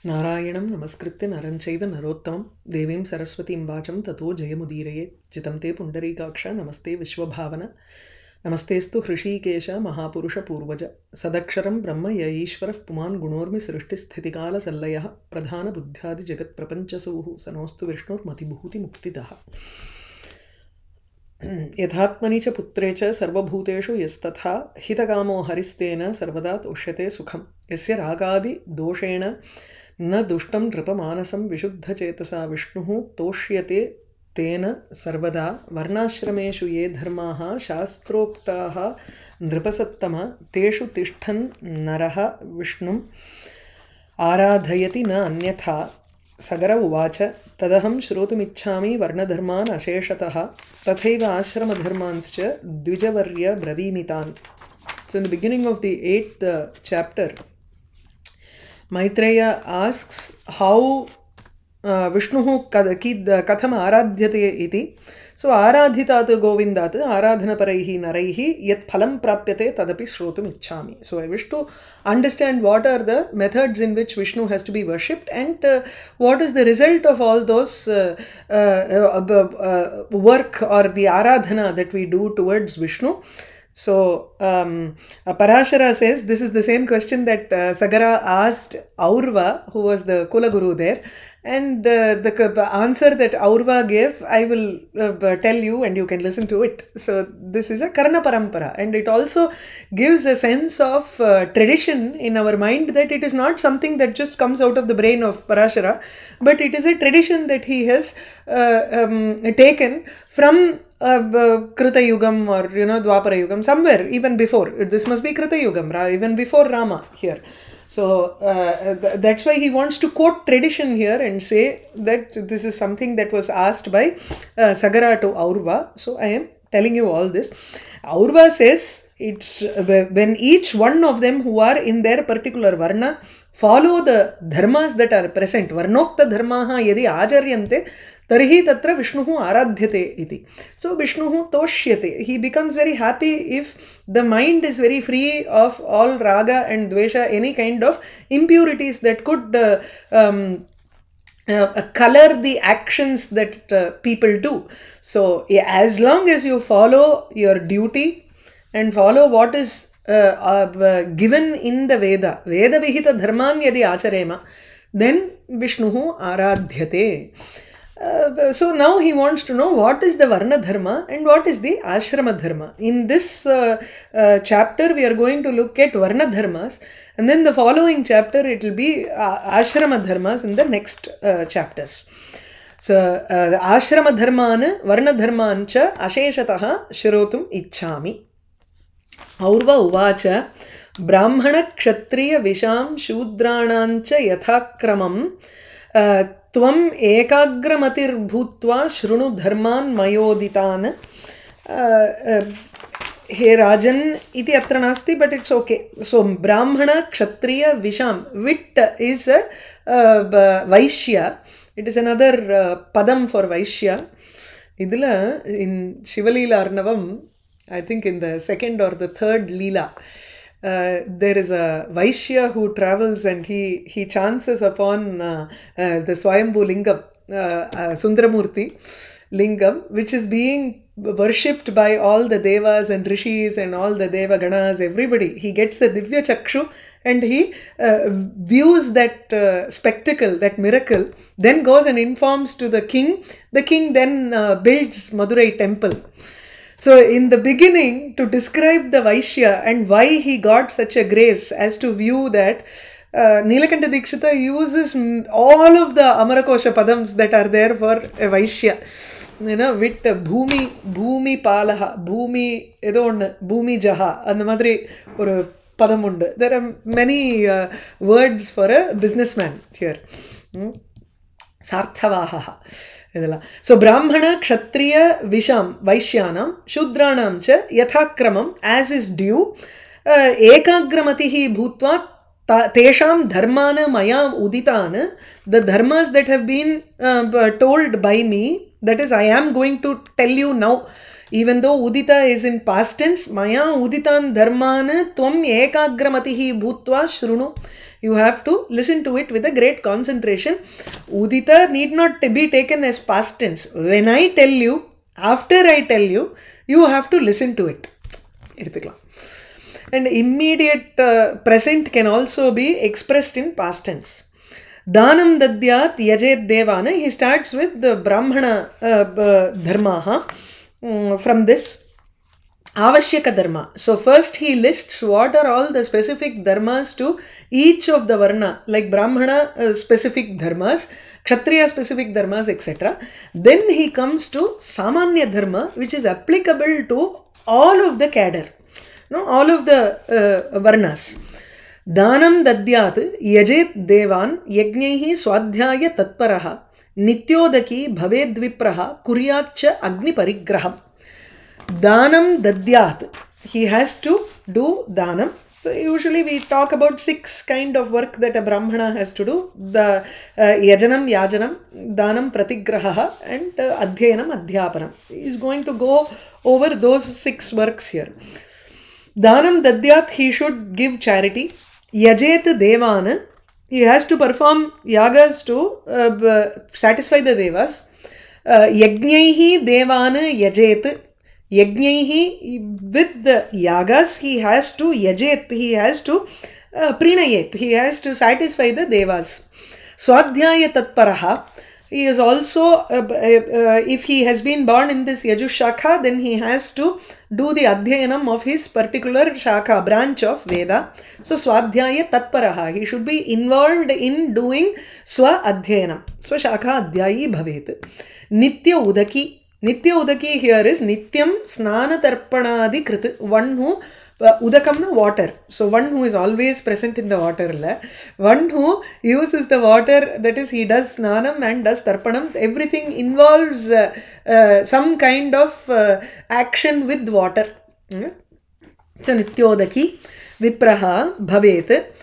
नारायणं नमस्कृत्य नरं चैव नरोत्तमं देवीं सरस्वतीं वाचं ततो जयमुदीरयेत् चितं ते पुण्डरीकाक्ष नमस्ते विश्वभावन नमस्तेस्तु हृषीकेश महापुरुषपूर्वज सदक्षरं ब्रह्म य ईश्वरः पुमान् गुणोर्मि सृष्टिस्थितिकालसल्लयः प्रधानबुद्ध्यादिजगत्प्रपञ्चसूः सनोऽस्तु विष्णुर्मतिभूतिमुक्तिदः यथात्मनि च पुत्रे च सर्वभूतेषु यस्तथा हितकामो हरिस्तेन सर्वदा तोष्यते सुखं यस्य रागादि दोषेण न दुष्टं नृपमानसं विशुद्धचेतसा विष्णुः तोष्यते तेन सर्वदा वर्णाश्रमेषु ये धर्माः शास्त्रोक्ताः नृपसत्तम तेषु तिष्ठन् नरः विष्णुम् आराधयति न अन्यथा सगर उवाच तदहं श्रोतुमिच्छामि वर्णधर्मान् अशेषतः तथैव आश्रमधर्मांश्च द्विजवर्य ब्रवीमितान्. So in the beginning of the 8th chapter, Maitreya asks how Vishnuhu katham aradhyate iti. So aradhitat govindat aradhanaparaihi naraihi yat phalam prapyate tadapi shrotum ichchami. So I wish to understand what are the methods in which Vishnu has to be worshipped and what is the result of all those work or the aradhana that we do towards Vishnu. So Parashara says this is the same question that Sagara asked Aurva, who was the Kula Guru there, and the answer that Aurva gave I will tell you and you can listen to it. So this is a Karna Parampara, and it also gives a sense of tradition in our mind, that it is not something that just comes out of the brain of Parashara, but it is a tradition that he has taken from Krita Yugam or Dwapara Yugam, somewhere even before. This must be Krita Yugam, even before Rama here. So that's why he wants to quote tradition here and say that this is something that was asked by Sagara to Aurva. So I am telling you all this. Aurva says it's when each one of them who are in their particular varna follow the dharmas that are present. Varnokta dharmaha yadi ajaryante tarhi tatra Vishnuhu aradhyate iti. So Vishnuhu toshyate. He becomes very happy if the mind is very free of all raga and dvesha, any kind of impurities that could color the actions that people do. So as long as you follow your duty and follow what is given in the Veda, Veda vihita dharman yadi acharema, then Vishnuhu aradhyate. So now he wants to know what is the Varna Dharma and what is the Ashrama Dharma. In this chapter we are going to look at Varna Dharmas, and then the following chapter it will be Ashrama Dharmas in the next chapters. So Ashrama Dharman Varna Dharman cha Asheshataha Shrotum Ichchami. Aurva Uvacha Brahmana Kshatriya Visham Shudranancha Yathakramam Tvam ekagramatir bhutva shrunu dharman mayoditan. He Rajan iti atra nasti, but it's okay. So Brahmana Kshatriya Visham. Vit is a Vaishya. It is another padam for Vaishya. Idila in Shivalila Arnavam, I think in the second or the third Leela, there is a Vaishya who travels and he chances upon the Swayambhu Lingam, Sundaramurti Lingam, which is being worshipped by all the Devas and Rishis and all the Deva Ganas, everybody. He gets a Divya Chakshu and he views that spectacle, that miracle, then goes and informs to the king. The king then builds Madurai temple. So in the beginning, to describe the Vaishya and why he got such a grace as to view that, Nilakanta Dikshita uses all of the Amarakosha padams that are there for a Vaishya. With Bhumi Palaha, Bhumi Edon, Bhumi Jaha, and the Madri or Padamunda. There are many words for a businessman here. Sarthavaha. So Brahmana, Kshatriya, Visham, Vaishyanam, Shudranam cha Yathakramam, as is due, Ekagramatihi Bhutva Tesham Dharmana Maya Uditana, the dharmas that have been told by me, that is, I am going to tell you now. Even though udita is in past tense, maya uditan dharman tvam ekagramatihi bhutva shrunu. You have to listen to it with a great concentration. Udita need not be taken as past tense. When I tell you, after I tell you, you have to listen to it. And immediate present can also be expressed in past tense. Dhanam dadyat yajet devana. He starts with the Brahmana dharma from this Avashyaka dharma. So first he lists what are all the specific dharmas to each of the varna, like Brahmana specific dharmas, Kshatriya specific dharmas, etc. Then he comes to Samanya dharma, which is applicable to all of the cadre, all of the varnas. Dhanam dadyat yajet devan yajnaihi swadhyaya tatparaha nityodaki bhavedvipraha kuryatcha agni parigraham. Dhanam dadyat. He has to do dhanam. So usually we talk about 6 kind of work that a Brahmana has to do. The yajanam, yajanam, dhanam, pratigraha and adhyanam, adhyapanam. He is going to go over those 6 works here. Dhanam dadyat, he should give charity. Yajet devana, he has to perform yagas to satisfy the devas. Yajnaihi devana yajet. Yajnaihi, with the yagas, he has to yajet, he has to prinayet, he has to satisfy the devas. Swadhyaya tatparaha, he is also, if he has been born in this Yajush Shakha, then he has to do the adhyanam of his particular Shakha, branch of Veda. So Swadhyaya tatparaha, he should be involved in doing Swa adhyanam. Swa Shakha adhyayi bhavet. Nitya udaki. Nitya udaki here is Nityam snana tarpanadi krit, one who udakamna water. So one who is always present in the water. One who uses the water, that is he does snanam and does tarpanam. Everything involves some kind of action with water. So nityodaki vipraha bhavet.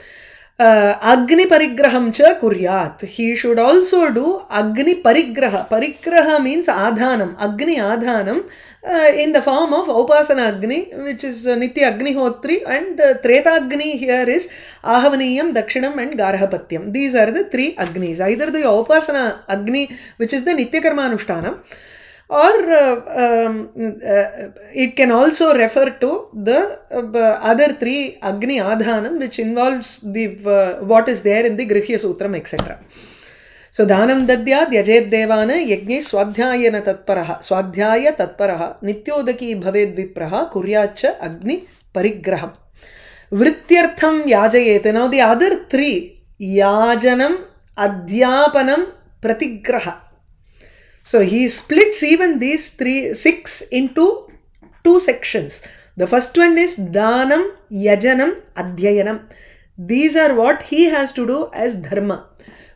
Agni parigraham cha kuryat. He should also do Agni parigraha. Parigraha means adhanam. Agni adhanam in the form of Upasana Agni, which is Nitya Agnihotri, and Treta Agni here is Ahavaniyam, Dakshinam and Garhapatyam. These are the 3 Agnis. Either the Upasana Agni, which is the Nitya Karmanushtanam, or it can also refer to the other 3 Agni Adhanam, which involves the what is there in the Grihya Sutram, etc. So Dhanam dadyat yajet devana yajne swadhyayana tatparaha nityodaki bhaved vipraha kuryacha agni parigraham. Vrityartham yajayet. Now the other 3, yajanam, adhyapanam, pratigraha. So he splits even these 6 into 2 sections. The first one is Dhanam, Yajanam, Adhyayanam. These are what he has to do as dharma.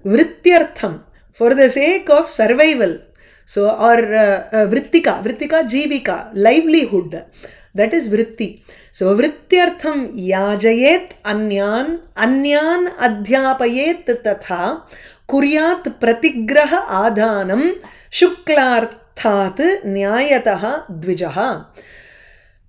Vrityartham, for the sake of survival. So, or Vrittika, Jivika, livelihood. That is Vritti. So, Vrityartham Yajayet Anyan Adhyapayet Tatha Kuryat Pratigraha Adhanam Shuklarthat Nyayataha Dvijaha.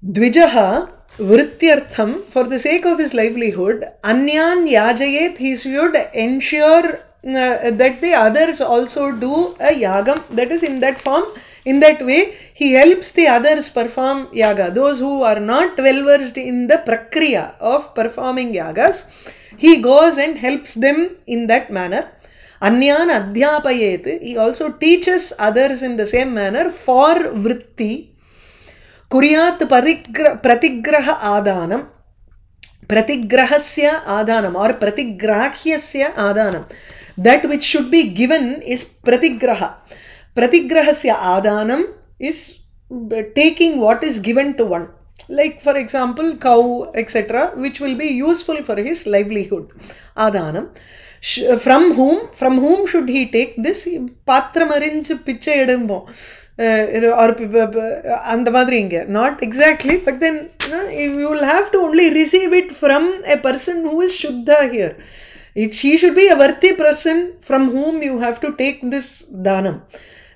Dvijaha Vrityartham, for the sake of his livelihood, Anyan Yajayet, he should ensure that the others also do a yagam, that is in that form. In that way, he helps the others perform yaga. Those who are not well versed in the prakriya of performing yagas, he goes and helps them in that manner. Anyan adhyapayet, he also teaches others in the same manner for vritti. Kuryat pratigraha adhanam. Pratigrahasya adhanam or pratigrahyasya adhanam. That which should be given is pratigraha. Pratigrahasya adhanam is taking what is given to one. Like for example, cow, etc., which will be useful for his livelihood. Adhanam. From whom should he take this? Patram arrange picha edumbo. Or and the madringa. Not exactly, but then you will have to only receive it from a person who is Shuddha here. She should be a worthy person from whom you have to take this dhanam.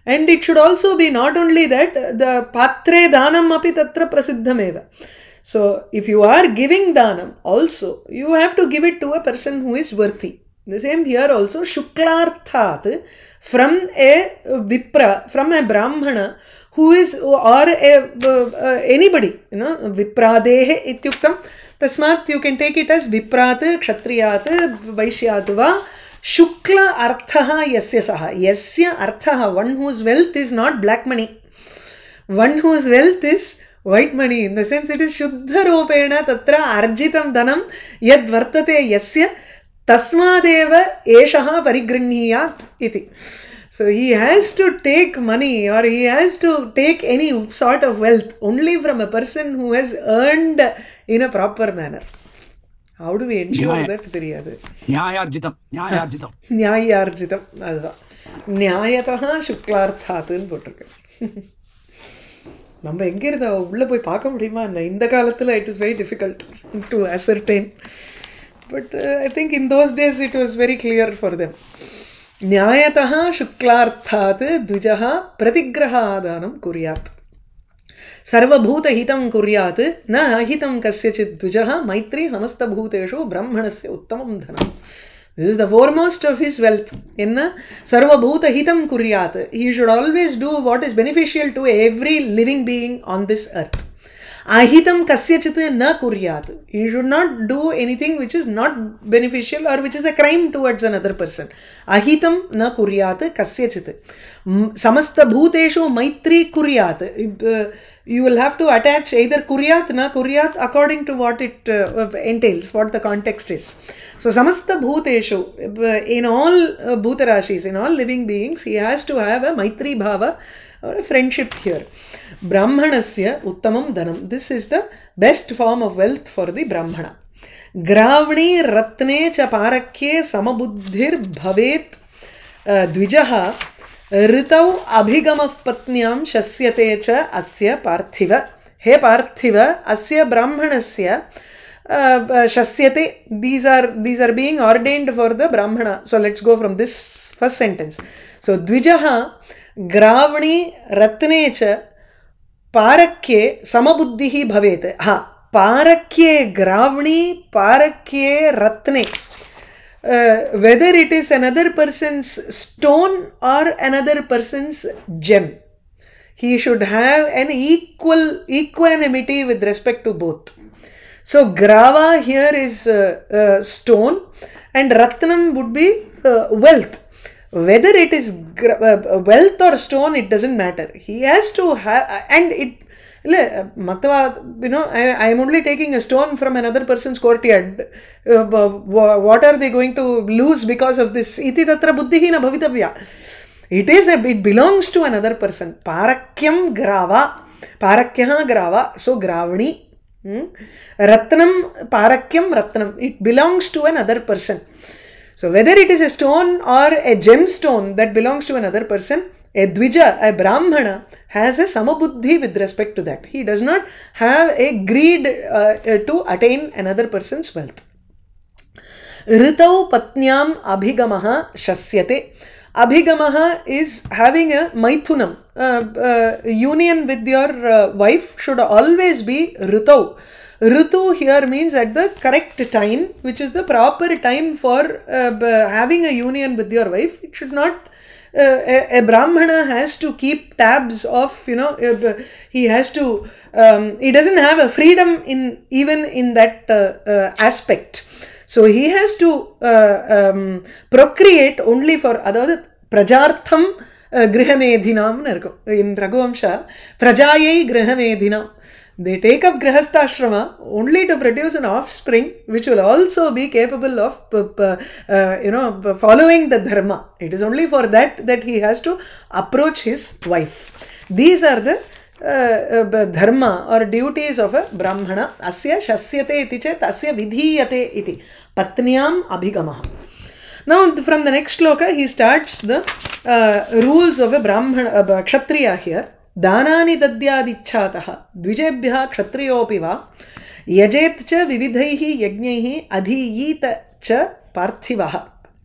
And it should also be not only that, the patre danam api tatra prasiddhameva. So if you are giving danam also, you have to give it to a person who is worthy. The same here also, shuklarthat, from a vipra, from a brahmana who is, or anybody, vipradehe ityuktam, tasmat you can take it as viprat, kshatriyat, vaishyat va, shukla arthaha yasya saha. Yasya arthaha, one whose wealth is not black money. One whose wealth is white money. In the sense it is shuddha ropena tatra arjitam dhanam yad vartate yasya tasmadeva eshaha parigrinhiyat iti. So he has to take money, or he has to take any sort of wealth only from a person who has earned in a proper manner. How do we ensure that? Theriyadu. Nyayarjitam. Nyayarjitam. Adha. Nyayataha shuklarthatun potrukku. நம்ம எங்கே இருந்த உள்ளே போய் பார்க்க முடியுமா என்ன இந்த காலத்தில் it is very difficult to ascertain, but I think in those days it was very clear for them. न्यायतः शुक्लार्थात् द्विजः प्रतिग्रहादानं कुर्यात् सर्वभूतहितं कुर्यात् न अहितं कस्यचित् द्विजः मैत्री समस्तभूतेषु ब्रह्मणस्य उत्तमं धनम्. This is the foremost of his wealth. Enna sarva bhuta hitam kuryat. He should always do what is beneficial to every living being on this earth. Ahitam kasyachit na kuryat. He should not do anything which is not beneficial or which is a crime towards another person. Ahitam na kuryat kasyachit. Samasta bhuteshu maitri kuryat. You will have to attach either kuryat na kuryat according to what it entails, what the context is. So samasta bhuteshu, in all bhutarashis, in all living beings, he has to have a maitri bhava or a friendship here. Brahmanasya uttamam dhanam. This is the best form of wealth for the brahmana. Gravani ratne cha parakye samabuddhir bhavet dvijaha ऋतौ अभिगमः पत्न्यां शस्यते च अस्य पार्थिव. हे पार्थिव, अस्य ब्राह्मणस्य शस्यते. These are being ordained for the brahmana. So let's go from this first sentence. So द्विजः ग्रावणी रत्ने च पारक्ये समबुद्धिः भवेत्. हाँ, पारक्ये ग्रावणी, पारक्ये रत्ने. Whether it is another person's stone or another person's gem, he should have an equanimity with respect to both. So grava here is stone and ratnam would be wealth. Whether it is wealth or stone, it doesn't matter. He has to have, and it, I am only taking a stone from another person's courtyard. What are they going to lose because of this? Iti tatra buddhihi na bhavitavya. It belongs to another person. Parakyam grava. Parakyaha grava. So gravani. Ratnam, parakyam ratnam. It belongs to another person. So whether it is a stone or a gemstone that belongs to another person, a dvija, a brahmana, has a samabuddhi with respect to that. He does not have a greed to attain another person's wealth. Ritau patnyam abhigamaha shasyate. Abhigamaha is having a maithunam. Union with your wife should always be ritau. Ritu here means at the correct time, which is the proper time for having a union with your wife. It should not, a brahmana has to keep tabs of, he has to, he doesn't have a freedom even in that aspect. So he has to procreate only for other prajartham grihamedhinam in Raghuvamsha, prajayai grihamedhinam. They take up grihastha only to produce an offspring which will also be capable of following the dharma. It is only for that he has to approach his wife. These are the dharma or duties of a brahmana. Asya shasyate iti chet asya vidhiyate iti patnyam abhigamaha. Now from the next shloka he starts the rules of a brahmana, kshatriya here. दानानि दद्यादिच्छातः द्विजेभ्यः क्षत्रियोऽपि वा यजेत् च विविधैः यज्ञैः अधीयीत च पार्थिवः.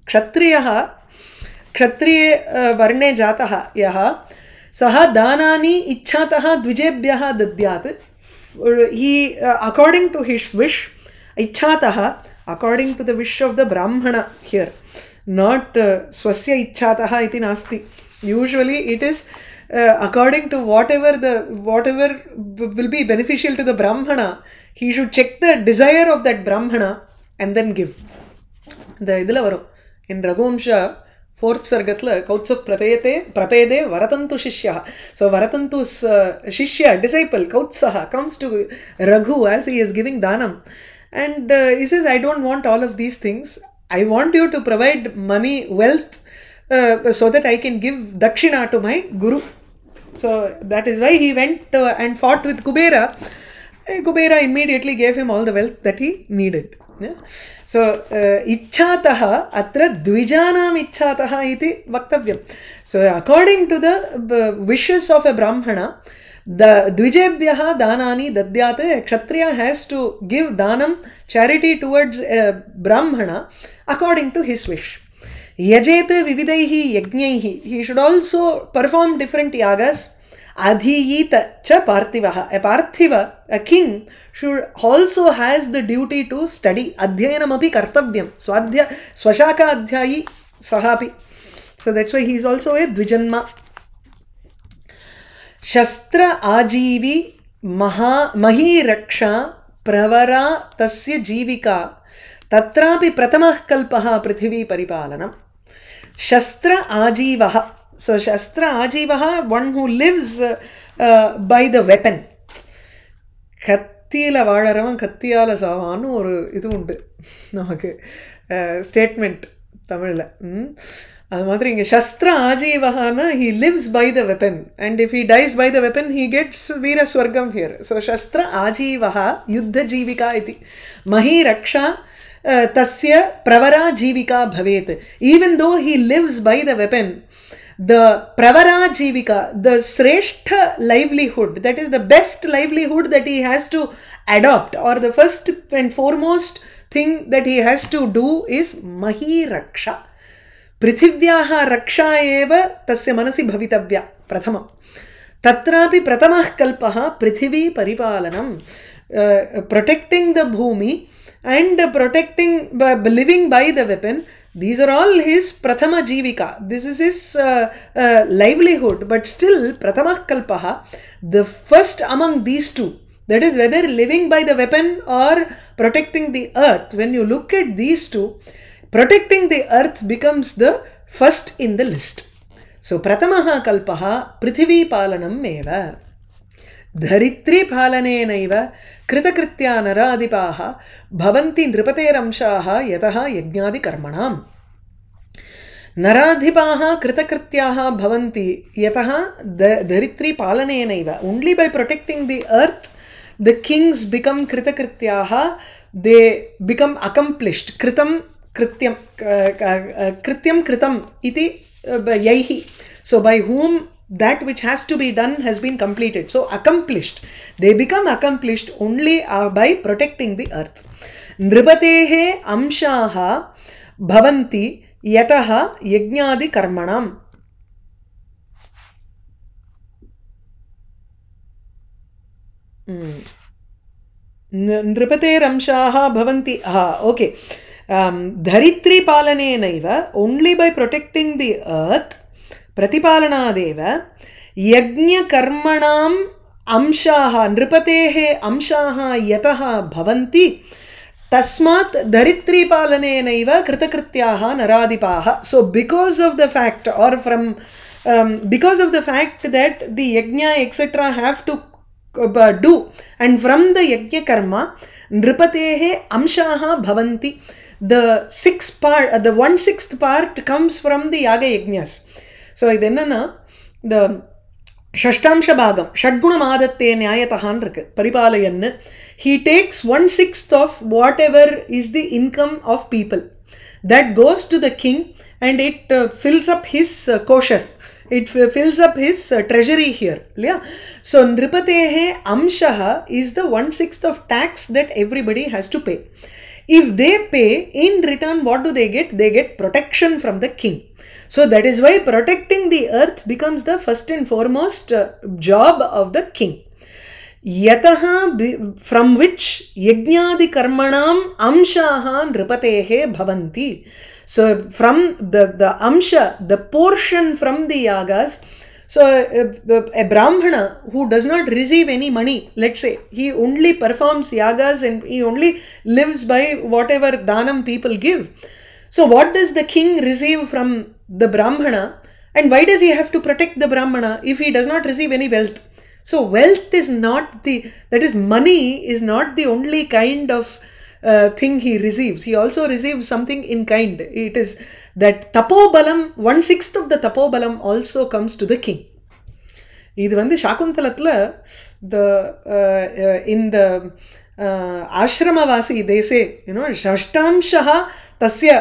क्षत्रियः क्षत्रिये वर्णे जातः यः सः दानानि इच्छातः द्विजेभ्यः दद्यात्. He according to his wish, इच्छातः according to the wish of the brahmana here, not swasya इच्छातः इति नास्ति. Usually it is according to whatever will be beneficial to the brahmana. He should check the desire of that brahmana and then give. The idla varum in Raghuvamsha 4th sargatla Kautsaf prapede Varatantu shishya. So Varatantu's shishya, disciple Kautsaha comes to Raghu as he is giving danam, and he says, I don't want all of these things. I want you to provide money, wealth, so that I can give dakshina to my guru. So that is why he went and fought with Kubera. Kubera immediately gave him all the wealth that he needed. Yeah? So ichchataha atra dvijanam ichchataha iti vaktavyam. So according to the wishes of a brahmana, the dvijebhyaha danani dadyat. Kshatriya has to give danam, charity towards a brahmana according to his wish. Yajete vividaihi yajnaihi. He should also perform different yagas. Adhiyita cha parthivaha. A parthiva, a king, should also has the duty to study. Adhyayanamapi kartavyam. Swashaka adhyayi sahapi. So that's why he is also a dvijanma. Shastra ajivi mahi raksha pravara tasya jivika tatrapi pratamah kalpaha prithvi paripalanam. Shastra ajivaha. So Shastra ajivaha, one who lives by the weapon. கத்தியில் வாழறவன் கத்தியால் சாவான்னு ஒரு இது உண்டு நமக்கு statement தமிழில். அது மாதிரி இங்கே சஸ்திர ஆஜீவகானா he lives by the weapon, and if he dies by the weapon he gets வீரஸ்வர்க்கம் here. So சஸ்திர ஆஜீவகா யுத்த ஜீவிகா இது மஹி ரக்ஷா tasya pravara jivika bhavet. Even though he lives by the weapon, the pravara jivika, the shrestha livelihood, that is the best livelihood that he has to adopt, or the first and foremost thing that he has to do is mahi raksha. Prithivyaha raksha eva tasya manasi bhavitavya prathamam. Tatrapi pratamah kalpaha prithivi paripalanam. Protecting the bhumi and protecting, living by the weapon, these are all his prathama jivika. This is his livelihood. But still, prathama kalpaha, the first among these two, that is whether living by the weapon or protecting the earth, when you look at these two, protecting the earth becomes the first in the list. So prathamaha kalpaha prithivi palanam eva. धरित्री पालनेनैव कृतकृत्या नराधिपाः भवन्ति नृपतेरंशाः यतः यज्ञादिकर्मणाम्. नराधिपाः कृतकृत्याः भवन्ति यतः धरित्री पालनेनैव. Only by protecting the earth the kings become कृतकृत्याः, they become accomplished. कृतं कृत्यं कृत्यं कृतं इति यैः. So by whom that which has to be done has been completed. So accomplished. They become accomplished only by protecting the earth. Nripatehe amshaha bhavanti yataha yajnadi karmanam. Nripater amshaha bhavanti. Okay. Dharitri palanenaiva, only by protecting the earth, प्रतिपालनादेव यज्ञकर्मणाम् अंशाः नृपतेः अंशाः यतः भवन्ति तस्मात् धरित्रीपालनेनैव कृतकृत्याः नराधिपाः. So because of the fact, or from because of the fact that the yajna etc. have to do, and from the yajna karma nripatehe amshaha bhavanti, the 1/6 part comes from the yaga yajnas. So idenna the shashtamsha bhagam shadgunam adatte nyayatahan irukku paripalayan. He takes 1/6 of whatever is the income of people that goes to the king, and it fills up his kosher, it fills up his treasury here. Yeah. So nripatehe amshaha is the 1/6 of tax that everybody has to pay. If they pay, in return, what do they get? They get protection from the king. So that is why protecting the earth becomes the first and foremost job of the king. Yataha, from which yajnadi karmanam amshaha nripatehe bhavanti. So from the amsha, the portion from the yagas. So a brahmana who does not receive any money, let's say, he only performs yagas and he only lives by whatever dhanam people give. So what does the king receive from the brahmana, and why does he have to protect the brahmana if he does not receive any wealth? So wealth is not that is money is not the only kind of thing he receives. He also receives something in kind. It is that tapobalam, 1/6 of the tapobalam also comes to the king. இது வந்து சாகுந்தலத்தில் in the ashramavasi they say, ஷஷ்டாம்ஷா tasya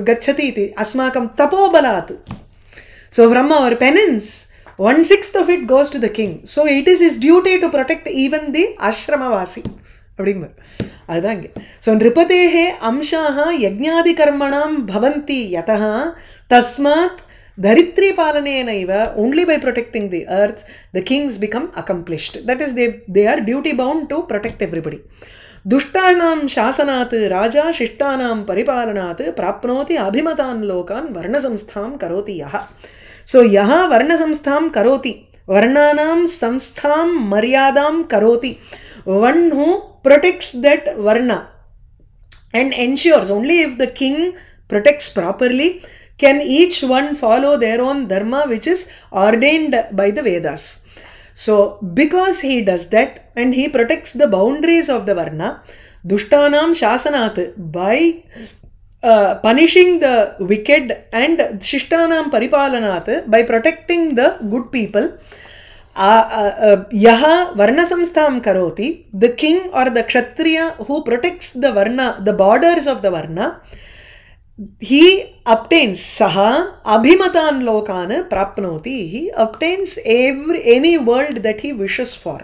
gacchati iti asmakam tapobalat. So from our penance, 1/6 of it goes to the king. So it is his duty to protect even the ashramavasi. அதுதான் இங்கே. So நிருபதேஹே அம்சாஹ யஜ்ஞாதி கர்மணாம் பவந்தி யதஹ தஸ்மாத் தரித்ரி பாலனேனைவ, only by protecting the earth the kings become accomplished. That is, they are duty bound to protect everybody. दुष्टानां शासनात् राजा शिष्टानां परिपालनात् प्राप्नोति अभिमतान् लोकान् वर्णसंस्थां करोति यः. So यः वर्णसंस्थां करोति, वर्णानां संस्थां मर्यादां करोति, one who protects that varna and ensures, only if the king protects properly can each one follow their own dharma which is ordained by the Vedas. So because he does that and he protects the boundaries of the varna, dushtanam shasanat, by punishing the wicked, and shishtanam paripalanat, by protecting the good people, yaha varna samstham karoti, the king or the kshatriya who protects the varna, the borders of the varna, he obtains saha abhimatan lokan prapnoti, he obtains any world that he wishes for.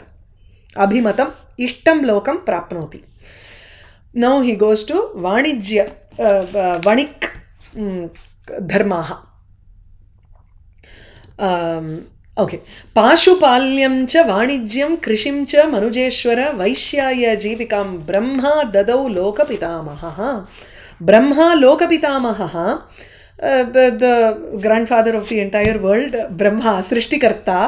Abhimatam ishtam lokam prapnoti. Now he goes to vanijya vanik dharmaha. Okay. Pashupalyam cha vanijyam krishim cha manujeshwara vaishyaya jeevikam brahma dadau lokapitamaha. Brahma lokapitamaha, the grandfather of the entire world, Brahma, Srishtikarta,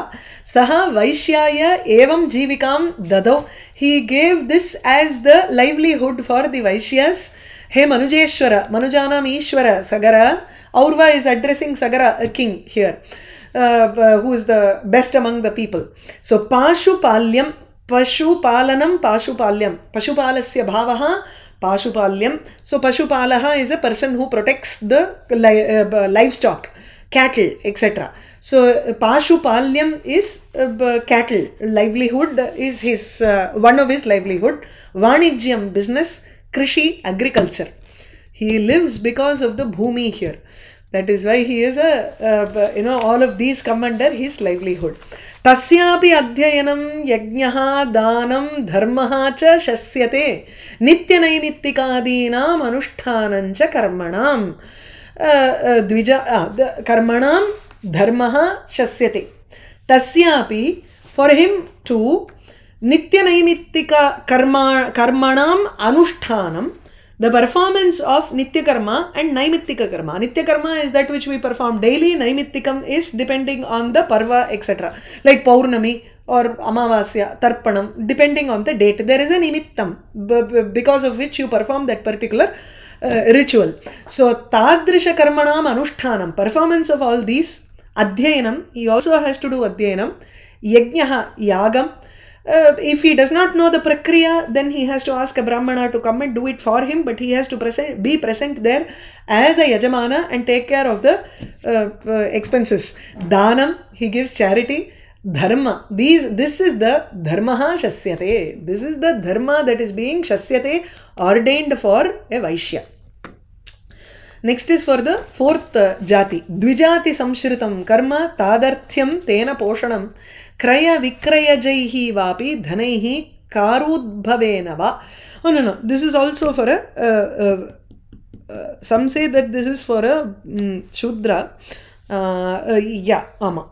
saha vaishyaya evam jeevikam dadau, he gave this as the livelihood for the Vaishyas. Hey Manujeshwara, Manujanam Ishwara, Sagara, Aurva is addressing Sagara, a king here. Who is the best among the people. So Pashupalyam, Pashupalanam, Pashupalyam, Pashupalasya bhavaha, Pashupalyam. So Pashupalaha is a person who protects the livestock, cattle, etc. So Pashupalyam is cattle, livelihood is his one of his livelihood. Vanijyam, business. Krishi, agriculture. He lives because of the bhumi here. That is why he is all of these come under his livelihood. Tasyapi adhyayanam yajnaha danam dharmaha cha shasyate nityanaimittikadinam anushtanam cha karmanam karmanam dharmaha shasyate. Tasyapi, for him too, nityanaimittika karmanam anushtanam, the performance of Nitya Karma and Naimittika Karma. Nitya Karma is that which we perform daily. Naimittikam is depending on the Parva, etc. Like Paurnami or Amavasya, Tarpanam, depending on the date. There is a Nimittam because of which you perform that particular ritual. So, Tadrisha Karmanam Anushtanam, performance of all these. Adhyayanam, he also has to do Adhyayanam. Yajnaha, Yagam. If he does not know the prakriya, then he has to ask a brahmana to come and do it for him, but he has to be present there as a yajamana and take care of the expenses. Dhanam, he gives charity. Dharma, this is the dharmaha shasyate. This is the dharma that is being shasyate, ordained for a Vaishya. Next is for the fourth jati. Dvijati samshritam karma tadarthyam tena poshanam kraya vikraya jaihi vapi dhanaihi karudbhavena va Oh, no, no. This is also for a... some say that this is for a Shudra. Yeah, Ama.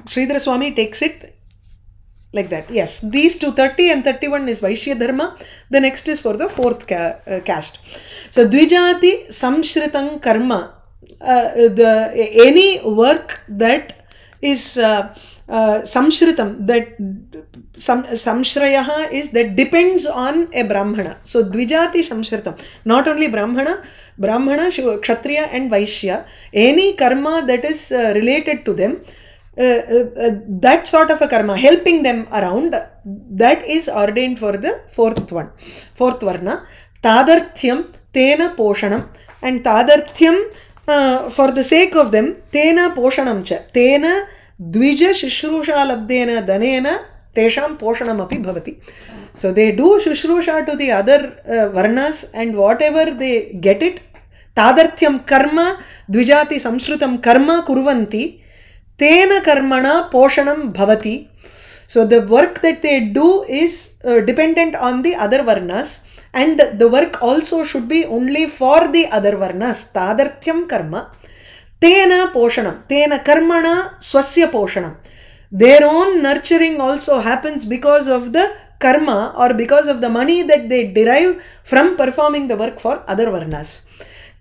Sridhara Swami takes it like that. Yes, these two, 30 and 31 is Vaishya Dharma. The next is for the fourth caste. So, Dvijati Samshritang Karma. Any work that is Samshritam, that Samshrayaha is that depends on a Brahmana. So, Dvijati Samshritam. Not only Brahmana, Kshatriya and Vaishya. Any karma that is related to them, that sort of a karma, helping them around, that is ordained for the fourth varna. Tadarthyam tena poshanam. And tadarthyam, for the sake of them, tena poshanam cha. Tena dvija shishrusha labdena danena tesham poshanam api bhavati. So they do shishrusha to the other varnas, and whatever they get it, tadarthyam karma, dvijati samshritam karma kurvanti, tena karmana poshanam bhavati. So the work that they do is dependent on the other varnas, and the work also should be only for the other varnas. Tadarthyam karma, tena poshanam, tena karmana swasya poshanam. Their own nurturing also happens because of the karma, or because of the money that they derive from performing the work for other varnas.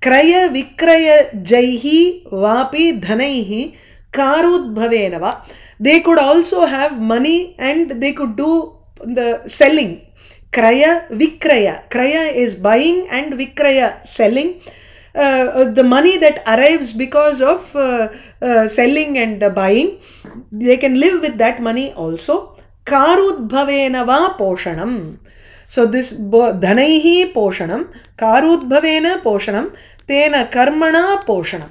Kraya vikraya jaihi vapi dhanaihi karudbhavenava. They could also have money and they could do the selling. Kraya vikraya. Kraya is buying and vikraya selling. The money that arrives because of selling and buying, they can live with that money also. Karudbhavenava poshanam. So this dhanaihi poshanam, karudbhavena poshanam, tena karmana poshanam.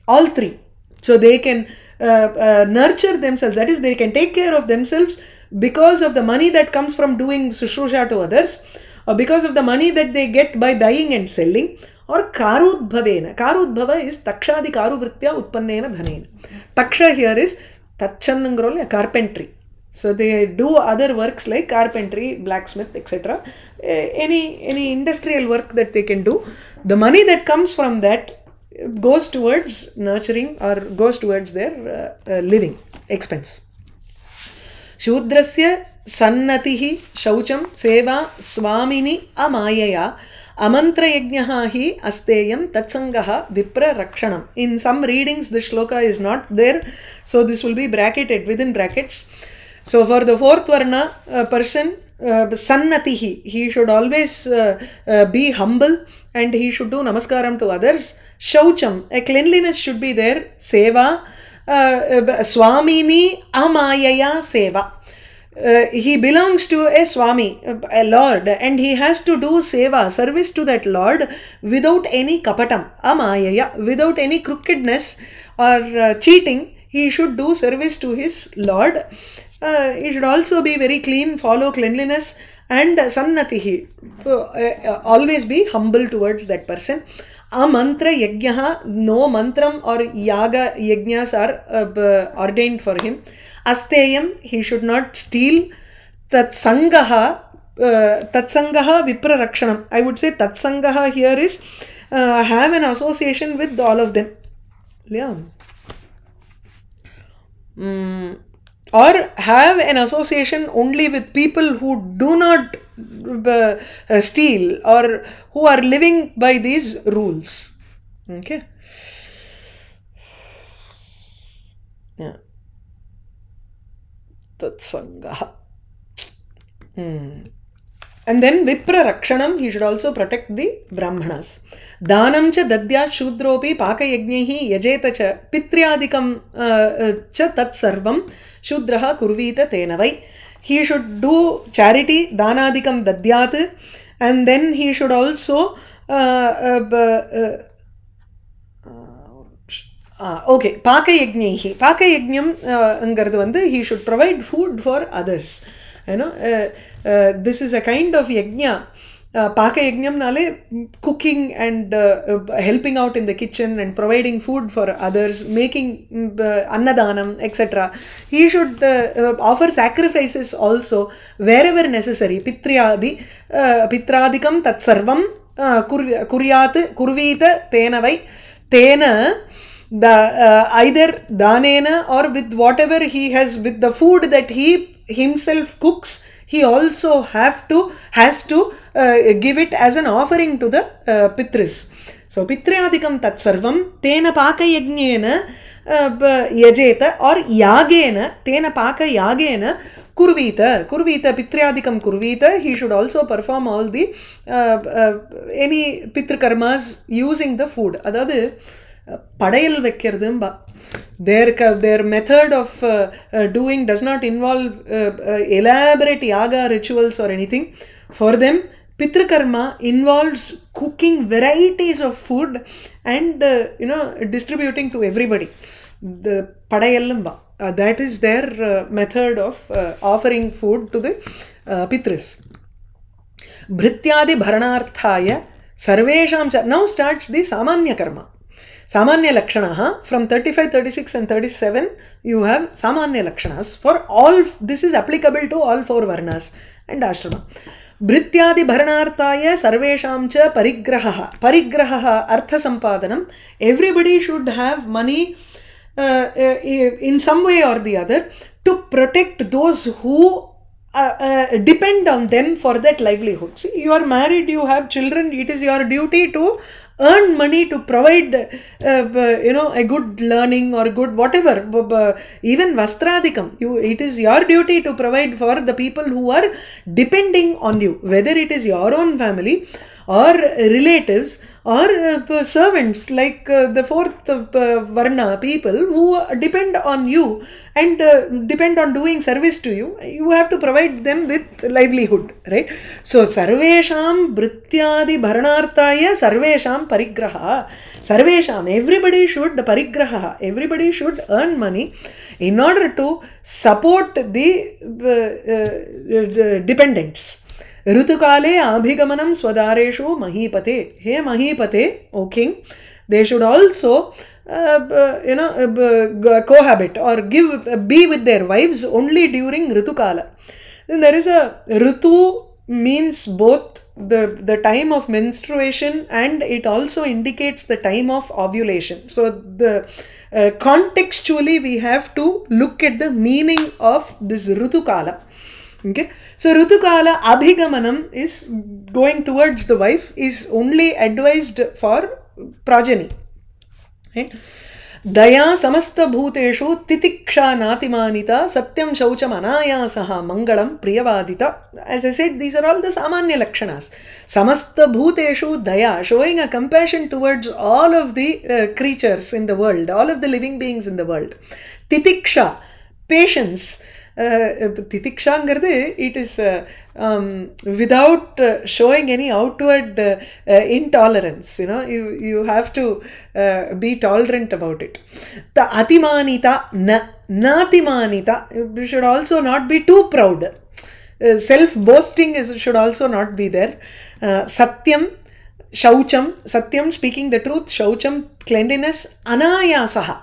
All three. So they can nurture themselves. That is, they can take care of themselves because of the money that comes from doing sushrusha to others, or because of the money that they get by buying and selling, or karudbhavena. Karudbhava is takshadi karuvritya utpannena dhanena. Taksha here is tachanangrol, carpentry. So they do other works like carpentry, blacksmith, etc. Any industrial work that they can do. The money that comes from that goes towards nurturing, or goes towards their living expense. Shudrasya sannatihi shaucham seva swamini amayaya amantra yajnaha hi asteyam tatsangaha vipra rakshanam. In some readings the shloka is not there, so this will be bracketed within brackets. So for the fourth varna person, sannatihi, he should always be humble, and he should do namaskaram to others. Shaucham, a cleanliness should be there. Seva, swamini amayaya seva. He belongs to a swami, a lord, and he has to do seva, service to that lord, without any kapatam, amayaya, without any crookedness or cheating. He should do service to his lord. He should also be very clean, follow cleanliness, and sannatihi, always be humble towards that person. Amantra yajnaha, no mantram or yaga yajnas are ordained for him. Asteyam, he should not steal. Tatsangaha vipra rakshanam. I would say tatsangaha here is have an association with all of them. Yeah. Or have an association only with people who do not steal, or who are living by these rules. Okay. Yeah. Tatsangaha. And then vipra rakshanam, he should also protect the brahmanas. Danam cha dadyat shudropi pakayajnaihi yajeta cha pitriadikam cha tat sarvam shudraha kurvita tenavai. He should do charity, danadikam dadyat, and then he should also okay, pakayajnaihi. Pakayajnam angaradu vandu, he should provide food for others. You know, this is a kind of yajna Paka Yajnamnale, cooking and helping out in the kitchen and providing food for others, making annadanam, etc. He should offer sacrifices also wherever necessary. Pitradikam tat sarvam kuryat kurvita tenavai tena, the either danena or with whatever he has, with the food that he himself cooks, he also has to give it as an offering to the pitris. So pitriyadikam tat sarvam tena paka yajnena yajeta or yagena tena paka yagena kurvita pitriyadikam kurvita. He should also perform all the any pitr karmas using the food. Adadu படையல் வைக்கிறதும்பா. Their method of doing does not involve elaborate yaga rituals or anything. For them, Pitrakarma involves cooking varieties of food and distributing to everybody. The padayallamba, that is their method of offering food to the Pitris. Bhrityadi bharanarthaya sarvesham cha. Now starts the Samanya Karma. Samanya Lakshanaha, from 35, 36 and 37, you have Samanya Lakshanas for all. This is applicable to all 4 Varnas and Ashrama. Bhrityadi Bharanarthaya Sarvesham cha Parigraha. Parigraha Artha Sampadanam. Everybody should have money in some way or the other to protect those who depend on them for that livelihood. See, you are married, you have children, it is your duty to earn money to provide a good learning or good whatever, even vastradikam, it is your duty to provide for the people who are depending on you, whether it is your own family or relatives or servants, like the 4th Varna people who depend on you and depend on doing service to you. You have to provide them with livelihood, right? So sarvesham bhrityadi bharanarthaya sarvesham parigraha. Sarvesham, everybody should parigraha, everybody should earn money in order to support the dependents. Rutukale abhigamanam swadareshu mahipate. Hey mahipate, O king, they should also cohabit or be with their wives only during Ritukala. Then there is a Ritu means both the time of menstruation and it also indicates the time of ovulation. So the contextually we have to look at the meaning of this Ritukala. Okay, so Ritukala abhigamanam is going towards the wife, is only advised for progeny, right? Daya samasta bhuteshu titiksha natimanita satyam shaucham anayasaha mangalam priyavadita. As I said, these are all the samanya lakshanas. Samasta bhuteshu daya, showing a compassion towards all of the creatures in the world, all of the living beings in the world. Titiksha, patience. Titikshangardu, it is without showing any outward intolerance. You have to be tolerant about it. The atimanita, natimanita, you should also not be too proud. Self-boasting should also not be there. Satyam, shaucham, satyam, speaking the truth, shaucham, cleanliness, anayasaha.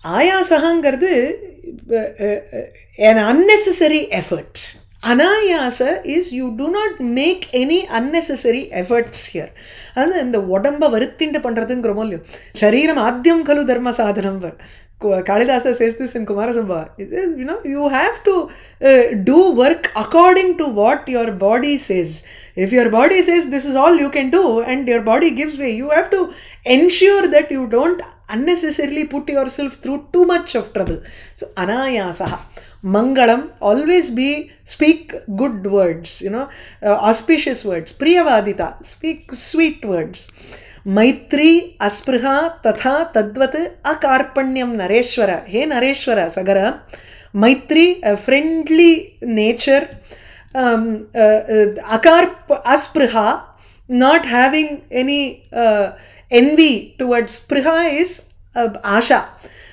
Ayasahangardu, an unnecessary effort. Anayasa is you do not make any unnecessary efforts here. And the vodamba varithinde pandradungromollo. Shariram adyam khalu dharma sadhanam. Kalidasa says this in Kumarasambhava. You have to do work according to what your body says. If your body says this is all you can do and your body gives way, you have to ensure that you don't unnecessarily put yourself through too much of trouble. So anayasaha. Mangalam, always speak good words, auspicious words. Priyavadita, speak sweet words. Maitri aspriha tatha tadvat akarpanyam nareshwara. Hey Nareshwara, Sagara. Maitri, a friendly nature. Aspriha, not having any envy towards. Spriha is asha,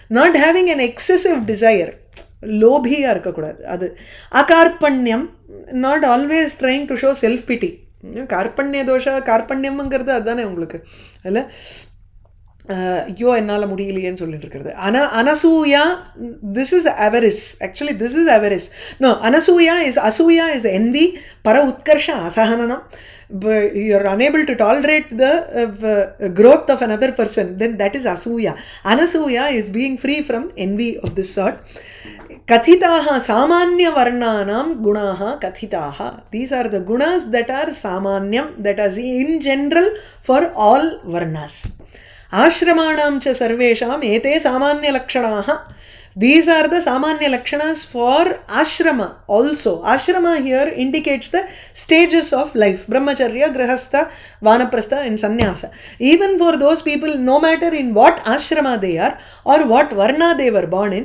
not having an excessive desire. Lobhiya irukkakoodadhu adu. Akarpanyam, not always trying to show self pity. கார்பண்ய தோஷா கார்பண்யம்ங்கிறது அதுதானே உங்களுக்கு அதில் ஐயோ என்னால் முடியலையேன்னு சொல்லிட்டு இருக்கிறது. அனசூயா, this is avarice. Actually this is avarice. No, அசூயா இஸ் envy, பர உத்கர்ஷ அசகனனம். You are unable to tolerate the growth of another person, then that is asuya. Anasuya is being free from envy of this sort. Kathitaha samanya varnanam gunaha kathitaha. These are the gunas that are samanyam, that is in general for all varnas. Ashramanam cha sarvesham ete samanya lakshanaha. These are the samanya lakshanas for ashrama also. Ashrama here indicates the stages of life: brahmacharya, grahastha, vanaprastha and sannyasa. Even for those people, no matter in what ashrama they are or what varna they were born in,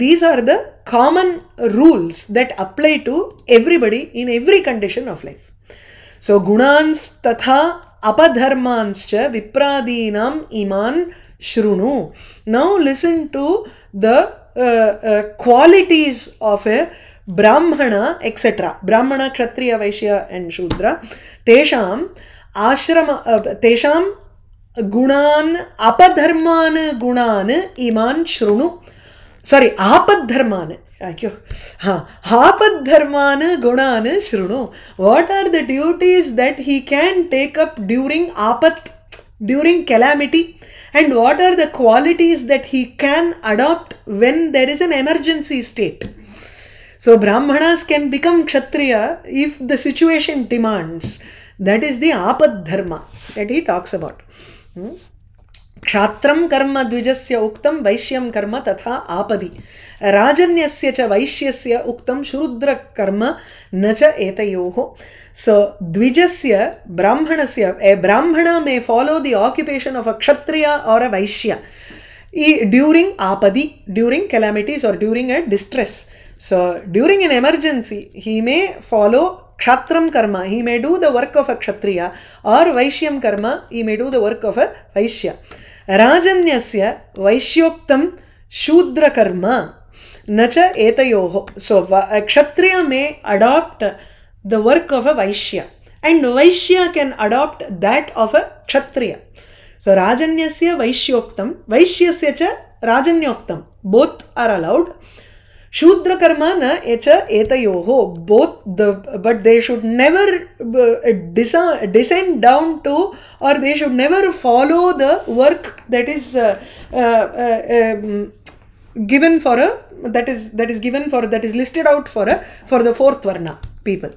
these are the common rules that apply to everybody in every condition of life. So gunans tatha apadharmanscha vipradinam iman shrunu. Now listen to the qualities of a brahmana, etc. Brahmana, kshatriya, vaishya and shudra. Tesham ashrama, tesham gunan apadharman gunan iman shrunu. Sorry, apadharman. Apadharman gunan shrunu. What are the duties that he can take up during apat, during calamity? And what are the qualities that he can adopt when there is an emergency state? So Brahmanas can become Kshatriya if the situation demands. That is the Apadharma that he talks about. Kshatram karma dvijasya uktam vaishyam karma tatha apadi. Rajanyasya cha vaishyasya uktam shudra karma nacha etayoho. So dvijasya, brahmanasya, a brahmana may follow the occupation of a kshatriya or a vaishya during apadi, during calamities or during a distress. So during an emergency he may follow kshatram karma, he may do the work of a kshatriya, or vaishyam karma, he may do the work of a vaishya. Rajanyasya vaishyoktam shudra karma nacha etayoho. So a kshatriya may adopt the work of a vaishya, and vaishya can adopt that of a kshatriya. So rajanyasya vaishyoktam, vaishyasya cha rajanyoktam, both are allowed. Shudra karma na echa etayoho, both but they should never descend down to, or they should never follow the work that is given for a, that is listed out for the fourth varna people.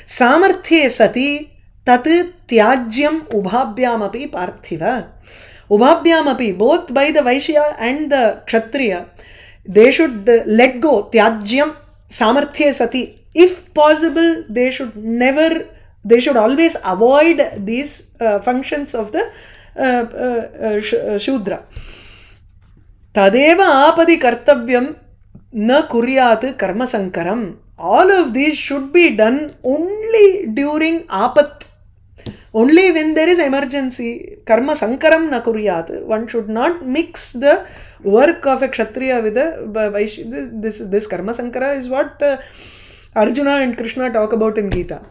Samarthye sati tat tyajyam ubhabhyamapi parthiva. Ubhabhyamapi, both by the vaishya and the kshatriya, they should let go. Tyajyam, samarthye sati, if possible they should always avoid these functions of the shudra. Tadeva apadi kartavyam na kuryat karma sankaram. All of these should be done only during apat, only when there is emergency. Karma sankaram na kuryat. One should not mix the work of a kshatriya with a vaishya. This karma sankara is what Arjuna and Krishna talk about in Gita.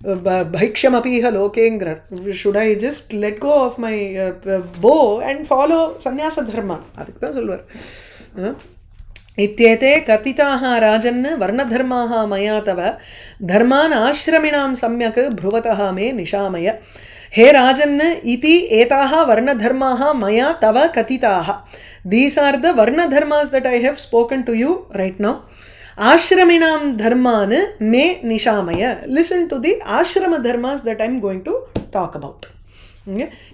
Bhaikshyamapiha lokengra. Should I just let go of my bow and follow sannyasa dharma? Adhikta solvar. इत्येते कथिताः राजन् वर्णधर्माः मया तव धर्मान् आश्रमिणां सम्यक् भ्रुवतः मे निशामय. हे राजन् इति एताः वर्णधर्माः मया तव कथिताः. These are the varnadharmas that I have spoken to you right now. Ashraminam dharman me nishamaya. Listen to the ashrama dharmas that I am going to talk about.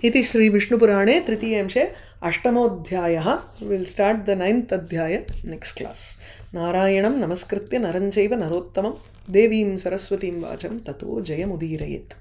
Iti Sri Vishnu Purane Tritiyamshe Ashtamodhyayah. We will start the 9th Adhyaya next class. Narayanam Namaskritya Naranchaiva Narottamam Devim Saraswatim Vacham Tato Jayamudirayet.